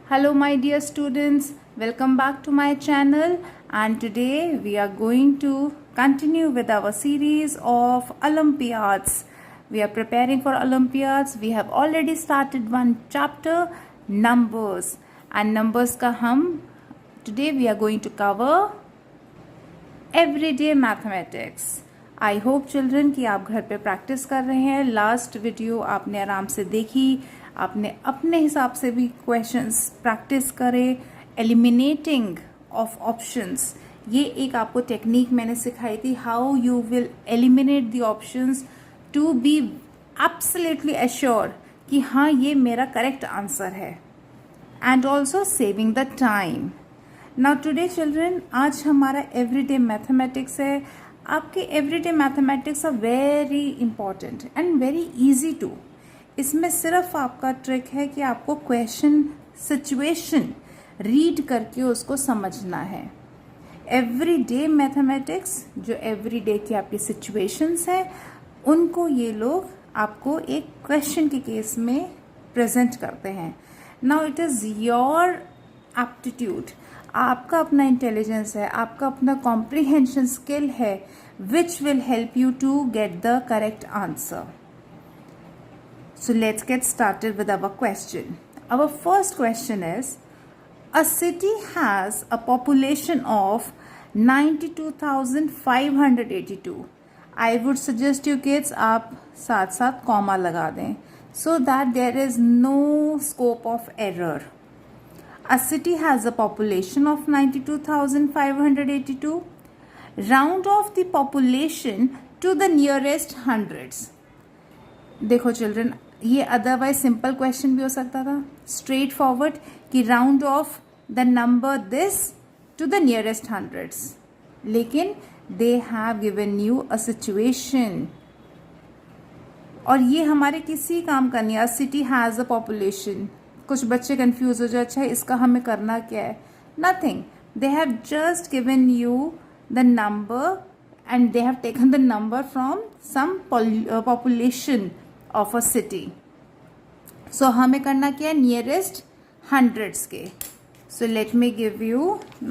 Hello my dear students, welcome back to my channel, and today we are going to continue with our series of Olympiads. We are preparing for Olympiads. We have already started one chapter, numbers, and numbers ka today we are going to cover everyday mathematics. I hope children कि आप घर पे practice कर रहे हैं. Last video आपने आराम से देखी, आपने अपने हिसाब से भी क्वेश्चंस प्रैक्टिस करे. एलिमिनेटिंग ऑफ ऑप्शंस, ये एक आपको टेक्निक मैंने सिखाई थी, how you will eliminate the options to be absolutely assure कि हाँ ये मेरा करेक्ट आंसर है, and also saving the time. Now today children, आज हमारा एवरीडे मैथमेटिक्स है. आपके everyday mathematics are very important and very easy to. इसमें सिर्फ आपका ट्रिक है कि आपको क्वेश्चन सिचुएशन रीड करके उसको समझना है. एवरीडे मैथमेटिक्स, जो एवरीडे की आपकी सिचुएशंस है, उनको ये लोग आपको एक क्वेश्चन के केस में प्रेजेंट करते हैं. Now it is your aptitude, आपका अपना इंटेलिजेंस है, आपका अपना कॉम्प्रिहेंशन स्किल है, which will help you to get the correct answer. So let's get started with our question. Our first question is, a city has a population of 92,582. I would suggest you kids आप साथ साथ comma लगा दें so that there is no scope of error. A city has a population of 92,582. Round off the population to the nearest hundreds. देखो children, ये otherwise simple question भी हो सकता था, स्ट्रेट फॉरवर्ड कि round off the number this to the nearest hundreds, लेकिन they have given you a situation और ये हमारे किसी काम का नहीं. A city has a population. कुछ बच्चे कंफ्यूज हो जाए, अच्छा इसका हमें करना क्या है. Nothing, they have just given you the number and they have taken the number from some population of a city. So हमें करना क्या है, nearest hundreds के. So let me give you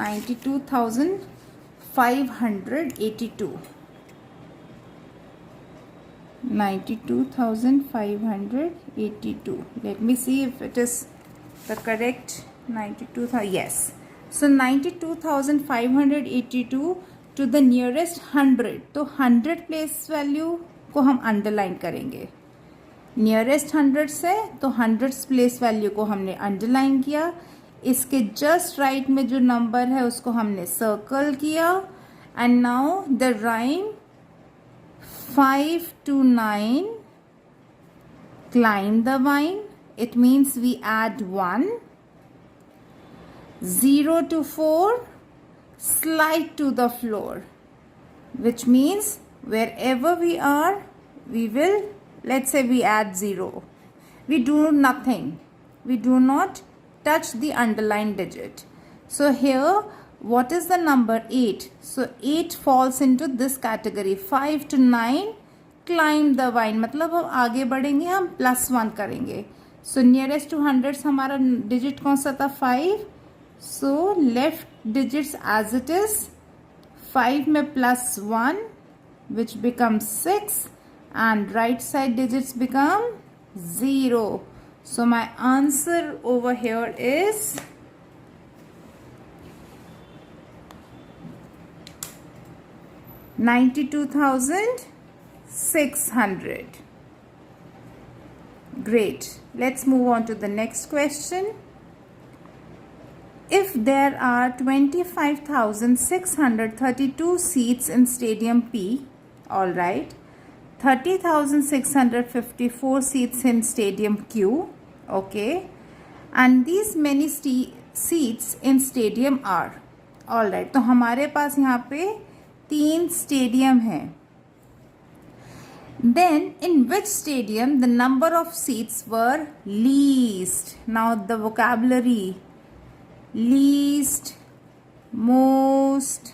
92,582. 92,582. Let me see if it is the correct 92,000. Yes. So 92,582 to the nearest 100. तो 100 place value को हम underline करेंगे. Nearest 100 से तो 100 प्लेस वैल्यू को हमने अंडरलाइन किया. इसके जस्ट राइट में जो नंबर है उसको हमने सर्कल किया. And now the rhyme 5 to 9, climb the vine. It means we add 1. 0 to 4, slide to the floor, which means wherever we are, we will, let's say we add 0. We do nothing. We do not touch the underlined digit. So here, what is the number? 8. So 8 falls into this category. 5 to 9, climb the vine. मतलब हम आगे बढ़ेंगे, हम +1 करेंगे. So nearest to hundreds हमारा digit कौन सा था? 5. So left digits as it is. 5 में +1, which becomes 6, and right side digits become 0. So my answer over here is 92,600. Great. Let's move on to the next question. If there are 25,632 seats in Stadium P, all right, 30,654 seats in Stadium Q, okay, and these many seats in Stadium R, all right. तो हमारे पास यहाँ पे 3 stadium हैं. Then in which stadium the number of seats were least? Now the vocabulary least, most,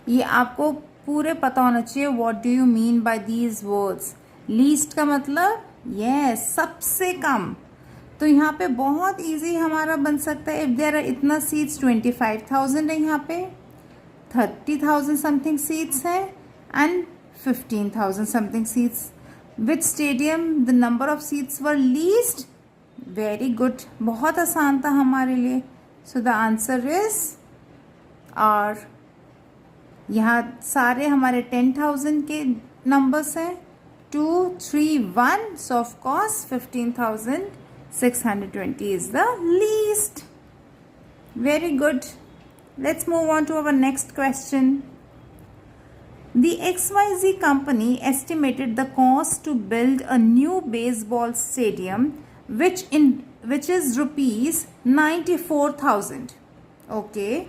ये आपको पूरे पता होना चाहिए. What do you mean by these words? Least का मतलब सबसे कम. तो यहाँ पे बहुत इजी हमारा बन सकता है. इफ देयर आर इतना सीट्स 25,000 है, यहाँ पे 30,000 समथिंग सीट्स है and 15,000 something seats. Which stadium the number of seats were least? Very good, बहुत आसान था हमारे लिए. So the answer is R. यहाँ सारे हमारे 10,000 के नंबर्स हैं, 2, 3, 1. सो of course 15,620 is the least. Very good. Let's move on to our next question. The XYZ company estimated the cost to build a new baseball stadium which is rupees 94,000. Okay.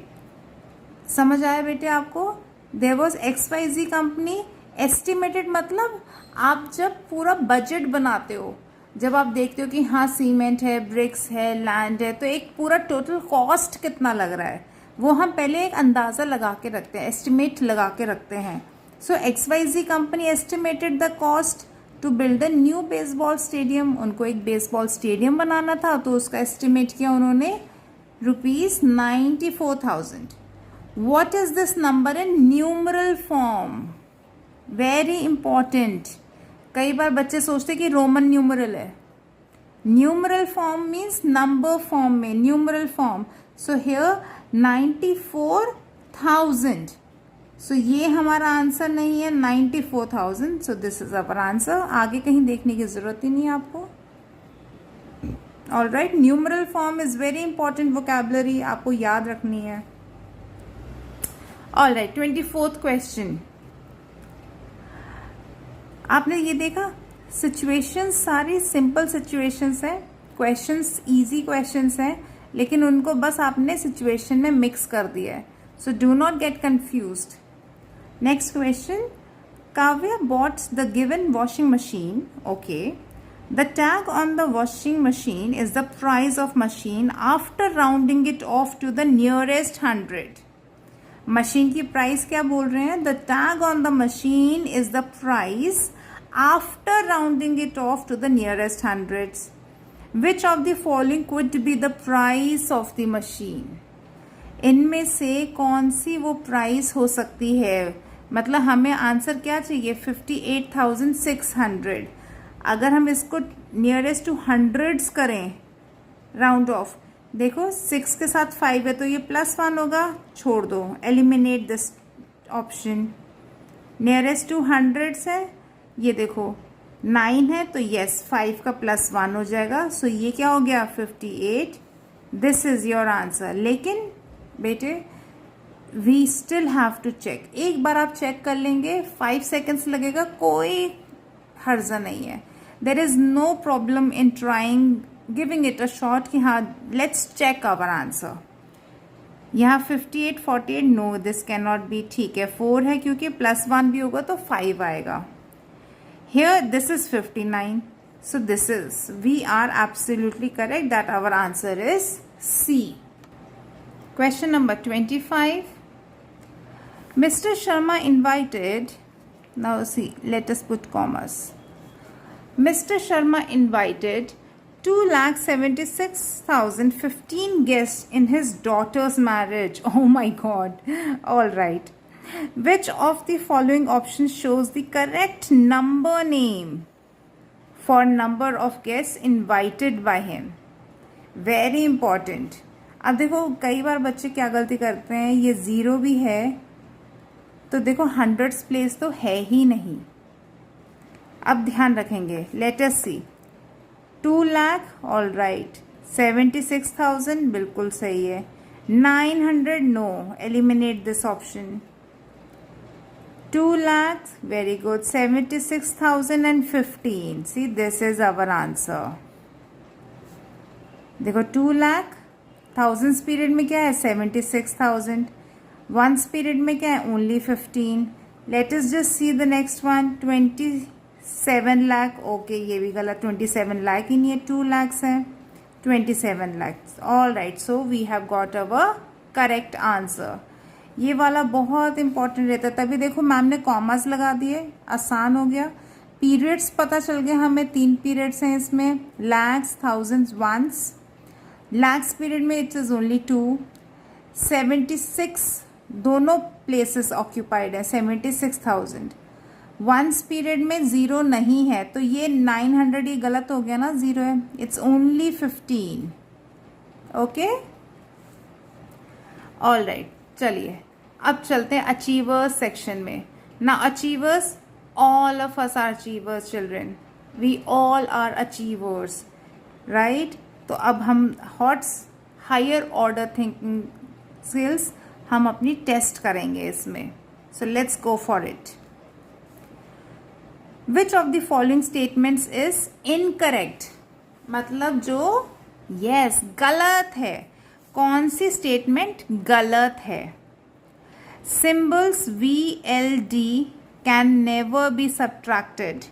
समझ आया बेटे आपको? There was XYZ company estimated मतलब आप जब पूरा budget बनाते हो, जब आप देखते हो कि हाँ सीमेंट है, ब्रिक्स है, लैंड है, तो एक पूरा टोटल कॉस्ट कितना लग रहा है वो हम पहले एक अंदाज़ा लगा के रखते हैं, एस्टिमेट लगा के रखते हैं. So XYZ company estimated the cost to build a new baseball stadium. उनको एक बेसबॉल स्टेडियम बनाना था, तो उसका एस्टिमेट किया उन्होंने ₹94,000. What is this number in numeral form? Very important. कई बार बच्चे सोचते कि रोमन न्यूमरल है. Numeral form means number form में, न्यूमरल फॉर्म. So here 94,000. सो ये हमारा आंसर नहीं है, 94,000. सो दिस इज अवर आंसर. आगे कहीं देखने की जरूरत ही नहीं है आपको. All right, numeral form is very important vocabulary, आपको याद रखनी है. All right, 24th question. आपने ये देखा, सिचुएशंस सारी सिंपल सिचुएशंस हैं, क्वेश्चंस इजी क्वेश्चंस हैं, लेकिन उनको बस आपने सिचुएशन में मिक्स कर दिया है. So do not get confused. Next question. Kavya bought the given washing machine. Okay. The tag on the washing machine is the price of machine after rounding it off to the nearest 100. Machine की price क्या बोल रहे हैं? The tag on the machine is the price after rounding it off to the nearest 100. Which of the following could be the price of the machine? इनमें से कौन सी वो price हो सकती है? मतलब हमें आंसर क्या चाहिए? 58,600. अगर हम इसको नियरेस्ट टू हंड्रेड्स करें, राउंड ऑफ, देखो 6 के साथ 5 है तो ये +1 होगा, छोड़ दो, eliminate this option. Nearest to hundreds है, ये देखो 9 है तो यस 5 का +1 हो जाएगा. सो ये क्या हो गया? 58. This is your answer. लेकिन बेटे we still have to check. एक बार आप चेक कर लेंगे, 5 सेकेंड्स लगेगा, कोई हर्जा नहीं है. There is no problem in trying giving it a shot कि हाँ लेट्स चेक आवर आंसर. यहाँ 58, 48, no this can not be. ठीक है, 4 है क्योंकि +1 भी होगा तो 5 आएगा. Here this is 59. So this is, we are absolutely correct that our answer is C. Question number 25. Mr. Sharma invited, now see, let us put commas. Mr. Sharma invited 2,76,015 guests in his daughter's marriage. Oh my God. All right. Which of the following options shows the correct number name for number of guests invited by him? Very important. अब देखो कई बार बच्चे क्या गलती करते हैं, ये 0 भी है तो देखो 100s प्लेस तो है ही नहीं. अब ध्यान रखेंगे. Let us see. 2 lakh, all right. 76,000 बिल्कुल सही है. 900, no, eliminate this option. 2 lakh, very good. 76,015. See this is our answer. देखो 2 लाख, थाउजेंड्स पीरियड में क्या है? 76,000. वंस पीरियड में क्या है? Only 15. Let us just see the next one. 27 lakh. Okay, ये भी गलत. 27 लाख ही नहीं है, 2 लाख है. 27 lakh. All right. So we have got our correct answer. ये वाला बहुत इंपॉर्टेंट रहता है, तभी देखो मैम ने कॉमर्स लगा दिए, आसान हो गया. पीरियड्स पता चल गए हमें, 3 पीरियड्स हैं इसमें, lakhs, thousands, ones. Lakhs period में इट इज़ ओनली 2. 76 दोनों प्लेसेस ऑक्यूपाइड है, 76,000. वंस पीरियड में 0 नहीं है, तो ये 900 ये गलत हो गया ना, 0 है. It's only 15. Okay, all right. चलिए अब चलते हैं अचीवर्स सेक्शन में. ना achievers, all of us are achievers children, we all are achievers, right? तो अब हम HOTS higher order thinking skills हम अपनी टेस्ट करेंगे इसमें. So let's go for it. Which of the following statements is incorrect, मतलब जो यस गलत है. कौन सी स्टेटमेंट गलत है? Symbols VLD can never be subtracted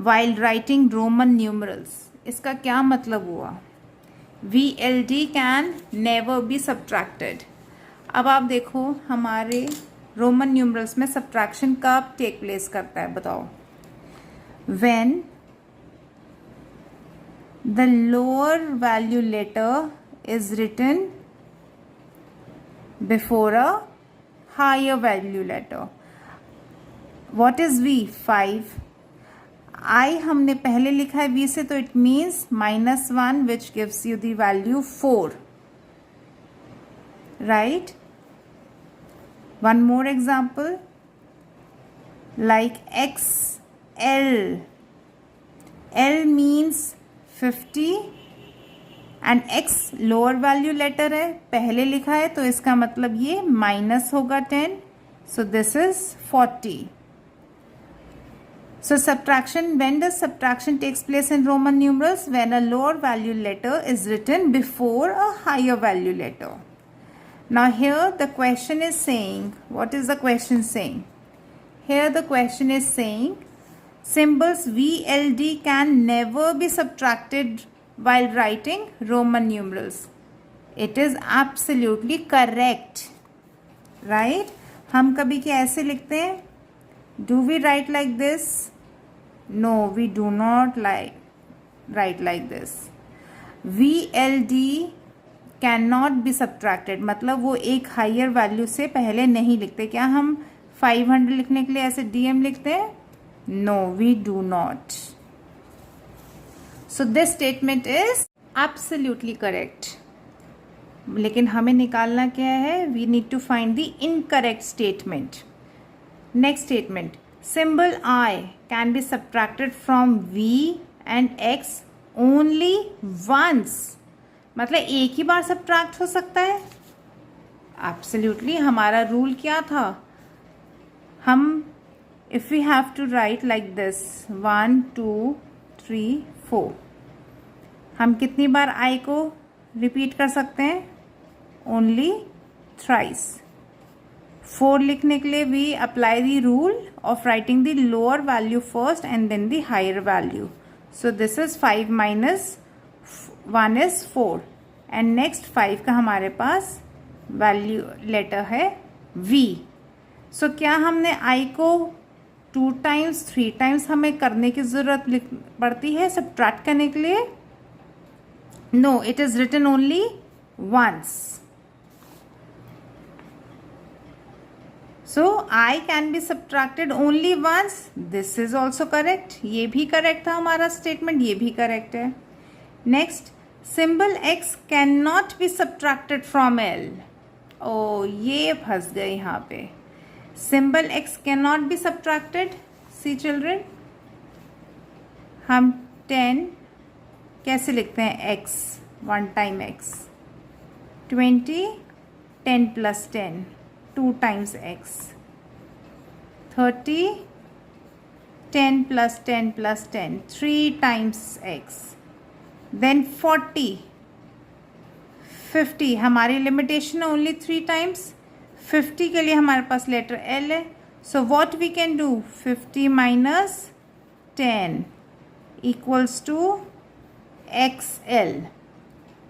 while writing Roman numerals. इसका क्या मतलब हुआ? VLD can never be subtracted. अब आप देखो हमारे रोमन न्यूमरल्स में सब्ट्रैक्शन कब टेक प्लेस करता है, बताओ? When the lower value letter is written before a higher value letter. What is V? 5. I हमने पहले लिखा है V से, तो it means -1 which gives you the value 4. Right? One more example, like XL. L means 50 and X lower value letter है, पहले लिखा है, तो इसका मतलब ये माइनस होगा 10. So this is 40. So subtraction, when does subtraction takes place in Roman numerals? When a lower value letter is written before a higher value letter. Now here the question is saying, what is the question saying? Here the question is saying symbols VLD can never be subtracted while writing Roman numerals. It is absolutely correct, right? हम कभी क्या ऐसे लिखते हैं? Do we write like this? No, we do not write like this. VLD cannot be subtracted, मतलब वो एक higher value से पहले नहीं लिखते. क्या हम 500 लिखने के लिए ऐसे DM लिखते हैं? No, we do not. So this statement is absolutely correct. लेकिन हमें निकालना क्या है? We need to find the incorrect statement. Next statement, symbol I can be subtracted from V and X only once. मतलब एक ही बार subtract हो सकता है? Absolutely. हमारा रूल क्या था? हम if we have to write like this 1 2 3 4, हम कितनी बार I को रिपीट कर सकते हैं? Only thrice. 4 लिखने के लिए we apply the rule of writing the lower value first and then the higher value. So this is 5 minus 1 is 4 and next 5 का हमारे पास वैल्यू लेटर है V. So क्या हमने I को 2 times 3 times हमें करने की ज़रूरत पड़ती है सब्ट्रैक्ट करने के लिए? No, it is written only once. So I can be subtracted only once. This is also correct. ये भी correct था हमारा statement, ये भी correct है. Next, symbol X cannot be subtracted from L. Oh, ये फंस गए यहाँ पे. Symbol X cannot be subtracted. See children, हम 10 कैसे लिखते हैं? X 1 time X. 20 10 plus 10 2 times X. 30 10 plus 10 plus 10 3 times X. Then 40 50, हमारी लिमिटेशन ओनली 3 times. 50 के लिए हमारे पास लेटर L है. So what we can do? 50 minus 10 equals to XL.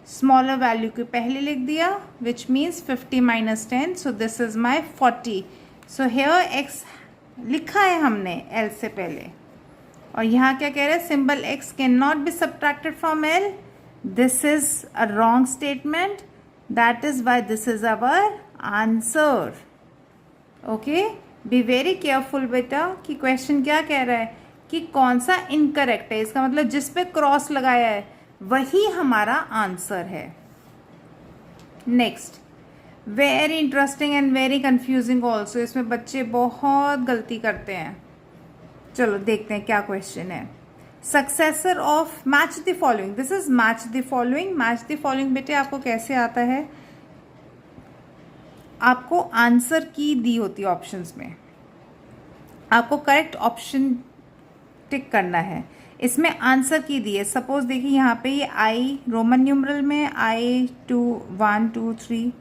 Smaller value को पहले लिख दिया which means 50 minus 10. So this is my 40. So here X लिखा है हमने L से पहले. और यहाँ क्या कह रहे हैं, symbol x can not be subtracted from l. This is a wrong statement, that is why this is our answer. Okay, be very careful बेटा कि क्वेश्चन क्या कह रहा है कि कौन सा इनकरेक्ट है. इसका मतलब जिस पे क्रॉस लगाया है वही हमारा आंसर है. Next, very interesting and very confusing also. इसमें बच्चे बहुत गलती करते हैं. चलो देखते हैं क्या क्वेश्चन है. Successor of match the following. This is match the following. Match the following बेटे आपको कैसे आता है, आपको आंसर की दी होती है ऑप्शंस में, आपको करेक्ट ऑप्शन टिक करना है. इसमें आंसर की दी है. सपोज देखिए यहाँ पे ये आई रोमन न्यूमरल में I 2 1 2 3,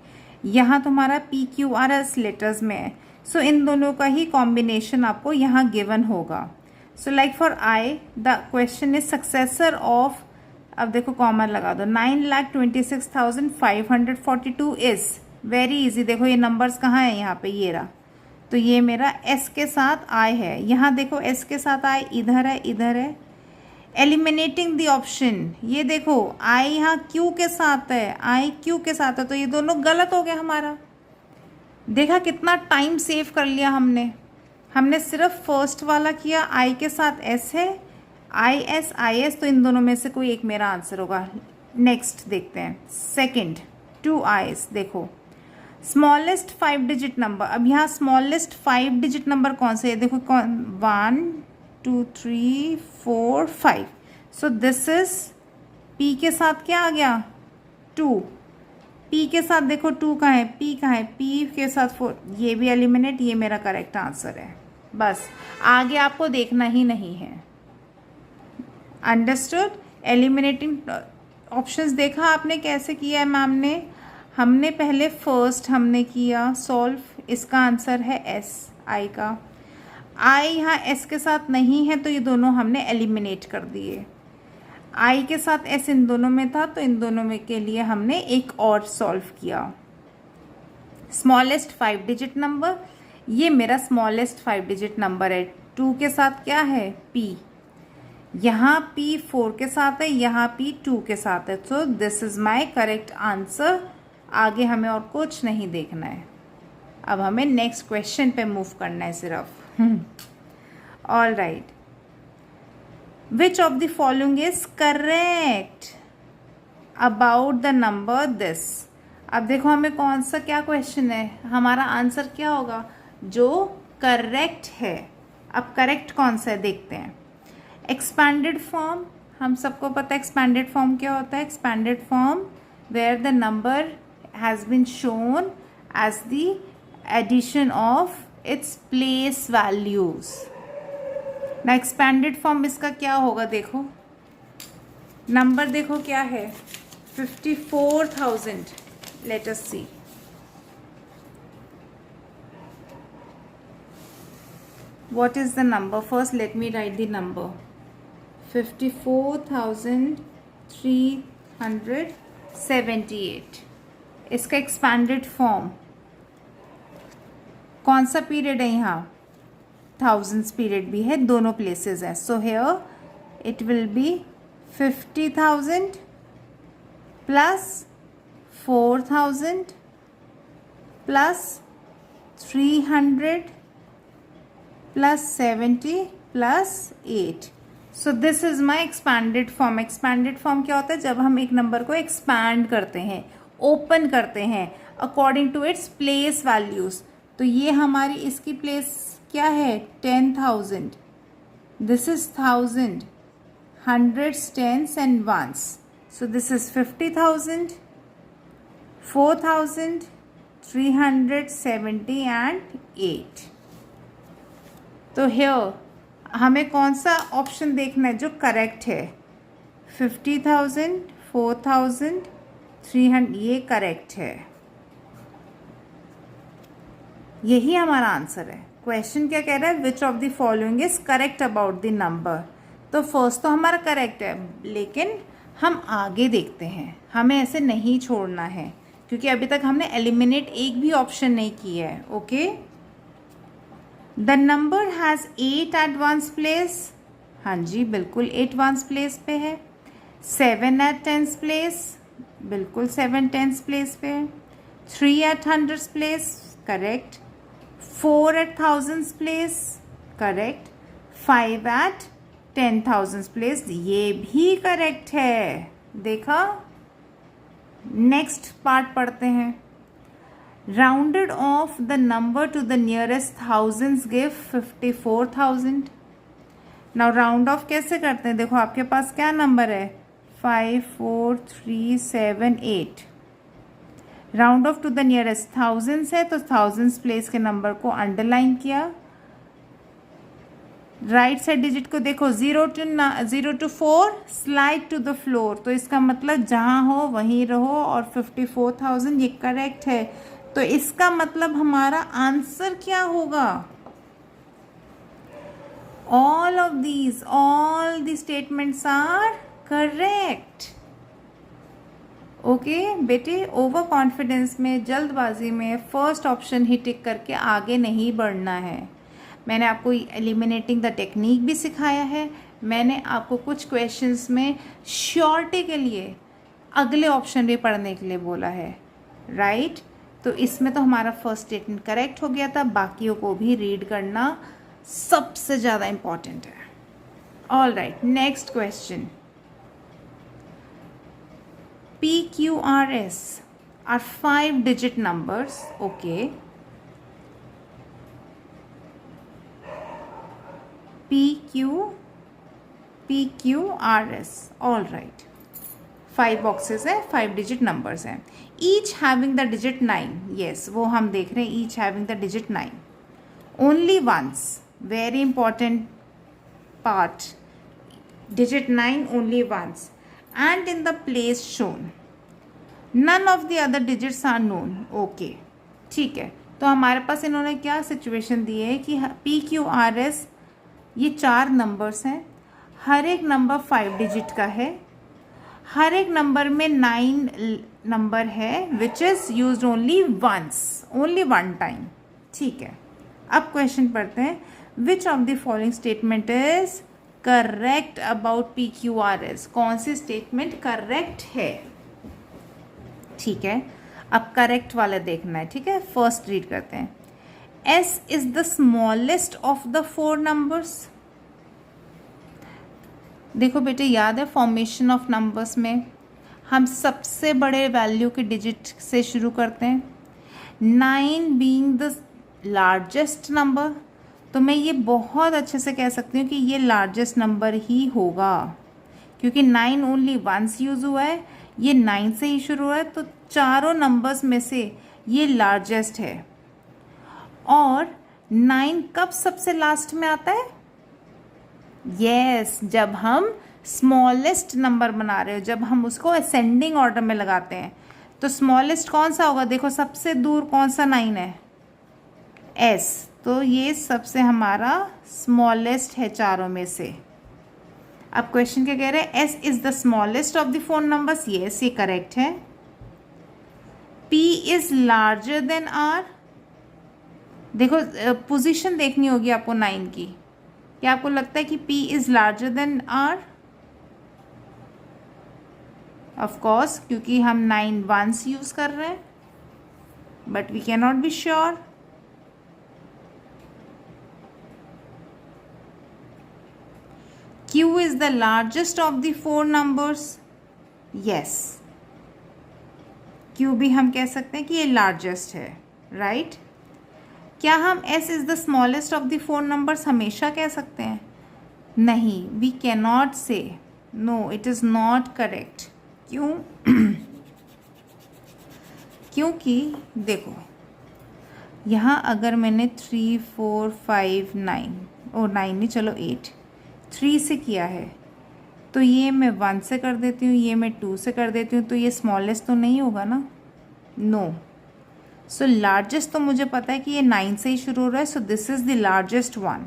यहाँ तुम्हारा PQRS लेटर्स में है. सो इन दोनों का ही कॉम्बिनेशन आपको यहाँ गिवन होगा. So like for I the question is successor of, अब देखो कॉमन लगा दो, 9,26,542 इज वेरी इजी. देखो ये नंबर्स कहाँ है, यहाँ पे ये रहा. तो ये मेरा S के साथ I है. यहाँ देखो S के साथ I इधर है, इधर है. एलिमिनेटिंग द ऑप्शन, ये देखो I यहाँ Q के साथ है, I Q के साथ है, तो ये दोनों गलत हो गया हमारा. देखा कितना टाइम सेव कर लिया हमने. हमने सिर्फ फर्स्ट वाला किया, I के साथ S है, IS IS, तो इन दोनों में से कोई एक मेरा आंसर होगा. नेक्स्ट देखते हैं. Second 2 I's. देखो स्मॉलेस्ट 5 डिजिट नंबर. अब यहाँ स्मॉलेस्ट 5 डिजिट नंबर कौन से है, देखो 1 2 3 4 5. सो दिस इज P के साथ क्या आ गया 2. P के साथ देखो 2 कहाँ है, P कहाँ है, P के साथ 4. ये भी एलिमिनेट, ये मेरा करेक्ट आंसर है. बस आगे आपको देखना ही नहीं है. अंडरस्टूड. एलिमिनेटिंग ऑप्शंस देखा आपने कैसे किया है मैम ने. हमने पहले फर्स्ट हमने किया सॉल्व, इसका आंसर है S I का. I यहाँ S के साथ नहीं है तो ये दोनों हमने एलिमिनेट कर दिए. I के साथ S इन दोनों में था तो इन दोनों में के लिए हमने एक और सॉल्व किया. स्मॉलेस्ट 5 डिजिट नंबर, ये मेरा स्मॉलेस्ट 5 डिजिट नंबर है. 2 के साथ क्या है P, यहाँ P 4 के साथ है, यहाँ P 2 के साथ है. So this is my correct answer. आगे हमें और कुछ नहीं देखना है. अब हमें नेक्स्ट क्वेश्चन पे मूव करना है सिर्फ. All right. Which of the following is correct about the number this. अब देखो हमें कौन सा क्या क्वेश्चन है, हमारा आंसर क्या होगा जो करेक्ट है. अब करेक्ट कौन सा है देखते हैं. एक्सपैंडेड फॉर्म, हम सबको पता है एक्सपैंडेड फॉर्म क्या होता है. Expanded form where the number has been shown as the addition of its place values. Now expanded form इसका क्या होगा, देखो नंबर देखो क्या है 54,000. Let us see. What is the number? First let me write the number. 54,378. इसका expanded form कौन सा पीरियड है, यहाँ थाउजेंड्स पीरियड भी है, दोनों प्लेसेस हैं. So here it will be 50,000 plus 4,000 plus 300 plus 70 plus 8. So this is my expanded form. Expanded form क्या होता है, जब हम एक नंबर को एक्सपैंड करते हैं, ओपन करते हैं according to its place values. तो ये हमारी इसकी प्लेस क्या है 10,000. This is 1,000, hundreds, tens and ones. So this is 50,000, 4,000, 370 and 8. तो here हमें कौन सा ऑप्शन देखना है जो करेक्ट है. 50,000, 4,000, 300, ये करेक्ट है. यही हमारा आंसर है. क्वेश्चन क्या कह रहा है, विच of the following is correct about the number. तो फर्स्ट तो हमारा करेक्ट है, लेकिन हम आगे देखते हैं. हमें ऐसे नहीं छोड़ना है क्योंकि अभी तक हमने एलिमिनेट एक भी ऑप्शन नहीं किया है. Okay. The number has 8 at one's place. हाँ जी बिल्कुल 8 वंस प्लेस पे है। 7 एट टेंस प्लेस, बिल्कुल 7 टेंस प्लेस पे है। 3 at hundreds place, correct. 4 at thousands place, correct. 5 at 10,000 place, ये भी करेक्ट है। देखा। नेक्स्ट पार्ट पढ़ते हैं। Rounded off the number to the nearest thousands give 54,000। Now round off कैसे करते हैं? देखो आपके पास क्या नंबर है, 5 4 3 7 8। Round off to the nearest thousands है तो थाउजेंड्स प्लेस के नंबर को अंडरलाइन किया। राइट साइड डिजिट को देखो, 0 to 4 slide to the floor, तो इसका मतलब जहाँ हो वहीं रहो, और 54,000 ये करेक्ट है। तो इसका मतलब हमारा आंसर क्या होगा? All the statements are correct. Okay बेटे, ओवर कॉन्फिडेंस में, जल्दबाजी में फर्स्ट ऑप्शन ही टिक करके आगे नहीं बढ़ना है। मैंने आपको एलिमिनेटिंग द टेक्निक भी सिखाया है। मैंने आपको कुछ क्वेश्चंस में श्योरिटी के लिए अगले ऑप्शन भी पढ़ने के लिए बोला है, राइट। तो इसमें तो हमारा फर्स्ट स्टेटमेंट करेक्ट हो गया था, बाकियों को भी रीड करना सबसे ज़्यादा इम्पॉर्टेंट है। All right, next question. PQRS are 5-digit numbers, okay. PQRS, all right. 5 boxes है, 5-digit numbers हैं, each having the digit 9. yes, वो हम देख रहे हैं, each having the digit 9. only once, very important part, digit 9 only once, and in the place shown. none of the other digits are known. okay, ठीक है। तो हमारे पास इन्होंने क्या सिचुएशन दी है कि PQRS ये 4 नंबर्स हैं, हर एक नंबर 5 डिजिट का है, हर एक नंबर में 9 नंबर है, which is use only once, only one time. ठीक है, अब क्वेश्चन पढ़ते हैं। Which of the following statement is correct about PQRS? कौन सी स्टेटमेंट करेक्ट है? ठीक है, अब करेक्ट वाला देखना है। ठीक है, फर्स्ट रीड करते हैं। S is the smallest of the 4 numbers. देखो बेटे, याद है फॉर्मेशन ऑफ नंबर्स में हम सबसे बड़े वैल्यू के डिजिट से शुरू करते हैं। 9 बीइंग द लार्जेस्ट नंबर, तो मैं ये बहुत अच्छे से कह सकती हूँ कि ये लार्जेस्ट नंबर ही होगा, क्योंकि 9 ओनली वंस यूज़ हुआ है, ये 9 से ही शुरू हुआ है, तो चारों नंबर्स में से ये लार्जेस्ट है। और 9 कब सबसे लास्ट में आता है? यस, जब हम स्मॉलेस्ट नंबर बना रहे हो, जब हम उसको असेंडिंग ऑर्डर में लगाते हैं, तो स्मॉलेस्ट कौन सा होगा? देखो सबसे दूर कौन सा 9 है? S, तो ये सबसे हमारा स्मॉलेस्ट है चारों में से। अब क्वेश्चन क्या कह रहे हैं? S is the smallest of the 4 numbers. Yes, ये करेक्ट है। P is larger than R। देखो पोजीशन देखनी होगी आपको 9 की। क्या आपको लगता है कि P is larger than R? Of course, क्योंकि हम 9 वंस यूज कर रहे हैं, but we can not be sure. Q is the largest of the 4 numbers. yes, Q भी हम कह सकते हैं कि ये लार्जेस्ट है, राइट। क्या हम S is the smallest of the 4 numbers हमेशा कह सकते हैं? नहीं, we can not say. No, it is not correct. क्यों? क्योंकि देखो यहाँ अगर मैंने 3 4 5 9 और 9 नहीं, चलो 8 3 से किया है, तो ये मैं 1 से कर देती हूँ, ये मैं 2 से कर देती हूँ, तो ये स्मॉलेस्ट तो नहीं होगा ना। नो, सो लार्जेस्ट तो मुझे पता है कि ये 9 से ही शुरू हो रहा है, so this is the largest one.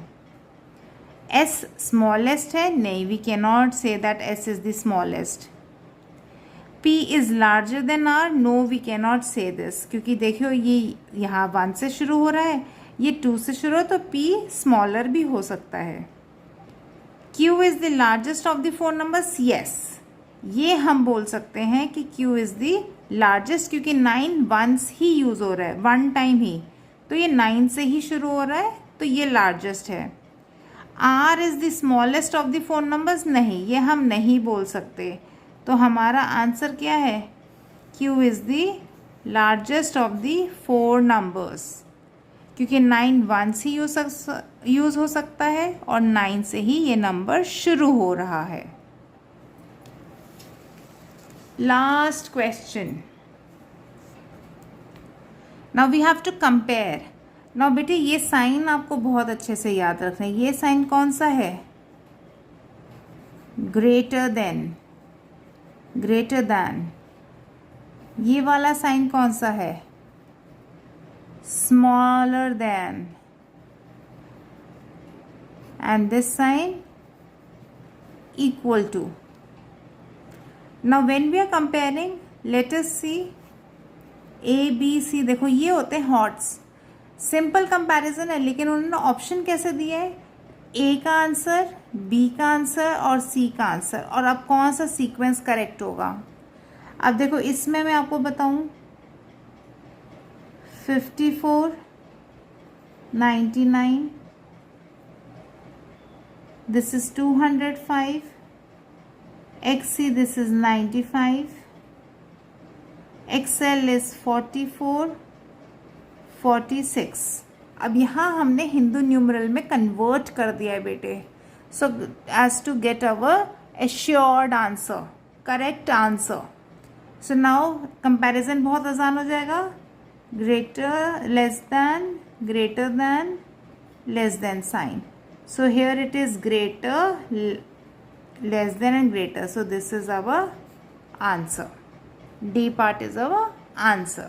S smallest है? नहीं, we can not say that S is the smallest. P is larger than R? No, we can not say this, क्योंकि देखियो ये यहाँ 1 से शुरू हो रहा है, ये 2 से शुरू हो, तो P स्मॉलर भी हो सकता है। Q is the largest of the 4 numbers, yes, ये हम बोल सकते हैं कि Q इज़ द लार्जेस्ट, क्योंकि 9 वंस ही यूज़ हो रहा है, 1 टाइम ही, तो ये 9 से ही शुरू हो रहा है, तो ये लार्जेस्ट है। R is the smallest of the 4 numbers, नहीं, ये हम नहीं बोल सकते, तो हमारा आंसर क्या है, Q is the largest of the 4 numbers, क्योंकि 9 वंस ही यूज़ हो सकता है और 9 से ही ये नंबर शुरू हो रहा है। Last question, now we have to compare. Now बेटे ये साइन आपको बहुत अच्छे से याद रखना है, ये साइन कौन सा है, ग्रेटर देन, ग्रेटर देन। ये वाला साइन कौन सा है, smaller than, and this sign equal to. Now when we are comparing, let us see A, B, C, देखो ये होते हैं हॉट्स, सिंपल कंपैरिजन है, लेकिन उन्होंने ऑप्शन कैसे दिया है, A का आंसर, B का आंसर और C का आंसर, और अब कौन सा सीक्वेंस करेक्ट होगा। अब देखो इसमें मैं आपको बताऊं, 54, 99, this is 205, XC this is 95, XL is 44, 46। अब यहाँ हमने हिंदू न्यूमरल में कन्वर्ट कर दिया है बेटे, so as to get our assured answer, correct answer. So now comparison बहुत आसान हो जाएगा, greater, less than, less than sign. So here it is greater, less than and greater. So this is our answer. D part is our answer.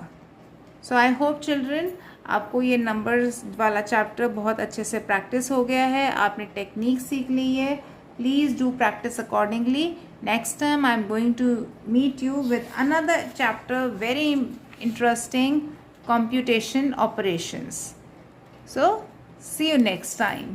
So I hope children आपको ये numbers वाला chapter बहुत अच्छे से practice हो गया है, आपने टेक्निक सीख ली है। Please do practice accordingly. Next time I am going to meet you with another chapter very interesting, computation operations. So see you next time.